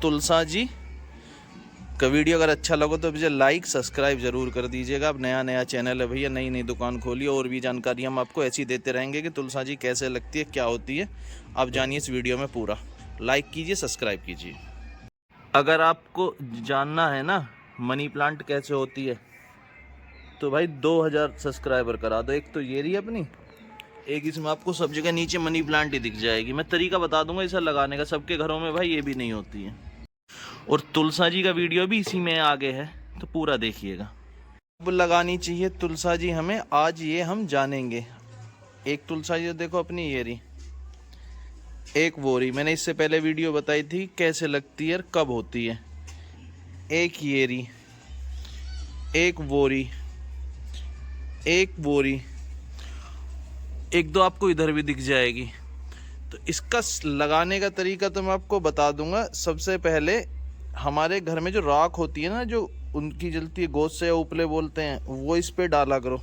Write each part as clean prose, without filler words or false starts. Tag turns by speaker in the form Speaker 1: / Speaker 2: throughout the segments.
Speaker 1: तुलसा जी का वीडियो अगर अच्छा लगे तो मुझे लाइक सब्सक्राइब ज़रूर कर दीजिएगा। अब नया चैनल है भैया, नई नई दुकान खोली और भी जानकारी हम आपको ऐसी देते रहेंगे कि तुलसा जी कैसे लगती है, क्या होती है, आप जानिए इस वीडियो में पूरा। लाइक कीजिए, सब्सक्राइब कीजिए। अगर आपको जानना है ना मनी प्लांट कैसे होती है तो भाई 2000 सब्सक्राइबर करा दो। एक तो ये रही अपनी, एक इसमें आपको सब जगह नीचे मनी प्लांट ही दिख जाएगी। मैं तरीका बता दूंगा इसे लगाने का, सबके घरों में भाई ये भी नहीं होती है। और तुलसा जी का वीडियो भी इसी में आगे है, तो पूरा देखिएगा। अब लगानी चाहिए तुलसा जी हमें, आज ये हम जानेंगे। एक तुलसा जी देखो अपनी ये रही, एक वो रही, मैंने इससे पहले वीडियो बताई थी कैसे लगती है और कब होती है। एक ये रही, एक वो रही, एक वो रही, एक दो आपको इधर भी दिख जाएगी। तो इसका लगाने का तरीका तो मैं आपको बता दूंगा। सबसे पहले हमारे घर में जो राख होती है ना, जो उनकी जलती है, गोद से या उपले बोलते हैं, वो इस पे डाला करो।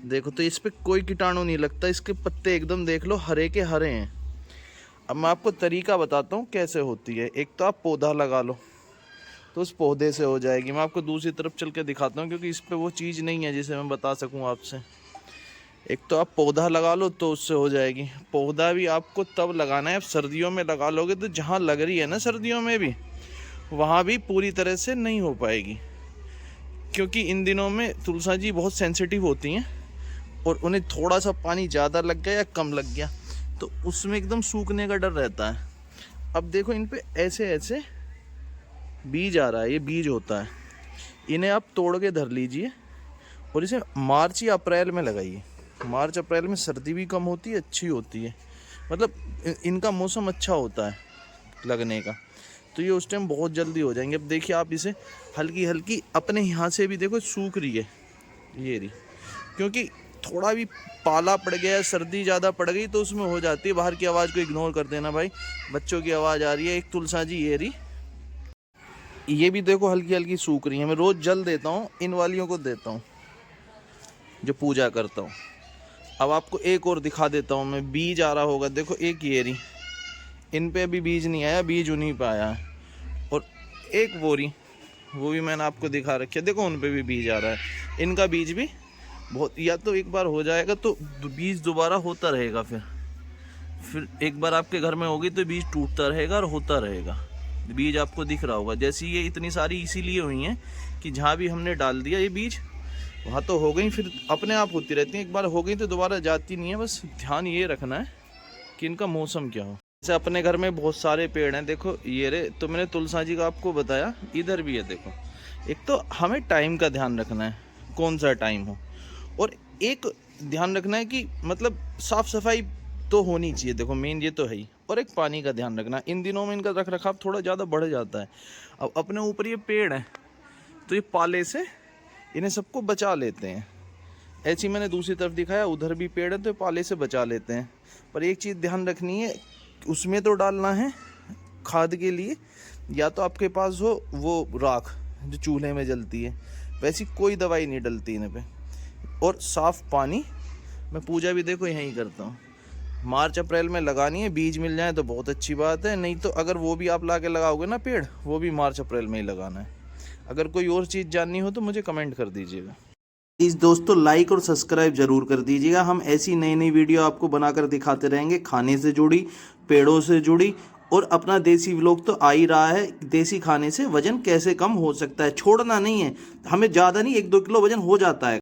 Speaker 1: देखो तो इस पे कोई कीटाणु नहीं लगता, इसके पत्ते एकदम देख लो हरे के हरे हैं। अब मैं आपको तरीका बताता हूँ कैसे होती है। एक तो आप पौधा लगा लो तो उस पौधे से हो जाएगी। मैं आपको दूसरी तरफ चल के दिखाता हूँ क्योंकि इस पे वो चीज़ नहीं है जिसे मैं बता सकूँ आपसे। एक तो आप पौधा लगा लो तो उससे हो जाएगी। पौधा भी आपको तब लगाना है, आप सर्दियों में लगा लोगे तो जहाँ लग रही है ना सर्दियों में भी, वहाँ भी पूरी तरह से नहीं हो पाएगी, क्योंकि इन दिनों में तुलसा जी बहुत सेंसिटिव होती हैं और उन्हें थोड़ा सा पानी ज़्यादा लग गया या कम लग गया तो उसमें एकदम सूखने का डर रहता है। अब देखो इन पे ऐसे ऐसे बीज आ रहा है, ये बीज होता है। इन्हें आप तोड़ के धर लीजिए और इसे मार्च या अप्रैल में लगाइए। मार्च अप्रैल में सर्दी भी कम होती है, अच्छी होती है, मतलब इनका मौसम अच्छा होता है लगने का। तो ये उस टाइम बहुत जल्दी हो जाएंगे। अब देखिए आप इसे हल्की हल्की अपने यहाँ से भी देखो सूख रही है ये रही, क्योंकि थोड़ा भी पाला पड़ गया, सर्दी ज़्यादा पड़ गई तो उसमें हो जाती है। बाहर की आवाज़ को इग्नोर कर देना भाई, बच्चों की आवाज़ आ रही है। एक तुलसा जी ये रही, ये भी देखो हल्की हल्की सूख रही है। मैं रोज़ जल देता हूँ, इन वालियों को देता हूँ जो पूजा करता हूँ। अब आपको एक और दिखा देता हूँ मैं, बीज आ रहा होगा देखो, एक ये रही, इन पे अभी बीज नहीं आया, बीज उन्हीं पे आया है। और एक वो रही, वो भी मैंने आपको दिखा रखी है, देखो उन पे भी बीज आ रहा है। इनका बीज भी बहुत, या तो एक बार हो जाएगा तो बीज दोबारा होता रहेगा, फिर एक बार आपके घर में होगी तो बीज टूटता रहेगा और होता रहेगा। बीज आपको दिख रहा होगा, जैसी ये इतनी सारी इसीलिए हुई हैं कि जहाँ भी हमने डाल दिया ये बीज वहाँ तो हो गई, फिर अपने आप होती रहती हैं। एक बार हो गई तो दोबारा जाती नहीं है। बस ध्यान ये रखना है कि इनका मौसम क्या हो। जैसे अपने घर में बहुत सारे पेड़ हैं, देखो ये रे, तो मैंने तुलसा जी का आपको बताया, इधर भी है देखो। एक तो हमें टाइम का ध्यान रखना है, कौन सा टाइम हो, और एक ध्यान रखना है कि मतलब साफ़ सफाई तो होनी चाहिए, देखो मेन ये तो है ही। और एक पानी का ध्यान रखना, इन दिनों में इनका रख रखाव थोड़ा ज़्यादा बढ़ जाता है। अब अपने ऊपर ये पेड़ है तो ये पाले से इन्हें सबको बचा लेते हैं। ऐसी मैंने दूसरी तरफ दिखाया, उधर भी पेड़ है तो पाले से बचा लेते हैं। पर एक चीज़ ध्यान रखनी है, उसमें तो डालना है खाद के लिए, या तो आपके पास हो वो राख जो चूल्हे में जलती है, वैसी कोई दवाई नहीं डलती इन पे। और साफ़ पानी। मैं पूजा भी देखो यहीं करता हूँ। मार्च अप्रैल में लगानी है, बीज मिल जाए तो बहुत अच्छी बात है, नहीं तो अगर वो भी आप ला के लगाओगे ना पेड़, वो भी मार्च अप्रैल में ही लगाना है। अगर कोई और चीज़ जाननी हो तो मुझे कमेंट कर दीजिएगा। प्लीज़ दोस्तों लाइक और सब्सक्राइब जरूर कर दीजिएगा। हम ऐसी नई नई वीडियो आपको बनाकर दिखाते रहेंगे, खाने से जुड़ी, पेड़ों से जुड़ी, और अपना देसी व्लॉग तो आ ही रहा है। देसी खाने से वजन कैसे कम हो सकता है, छोड़ना नहीं है हमें, ज़्यादा नहीं, 1-2 किलो वजन हो जाता है।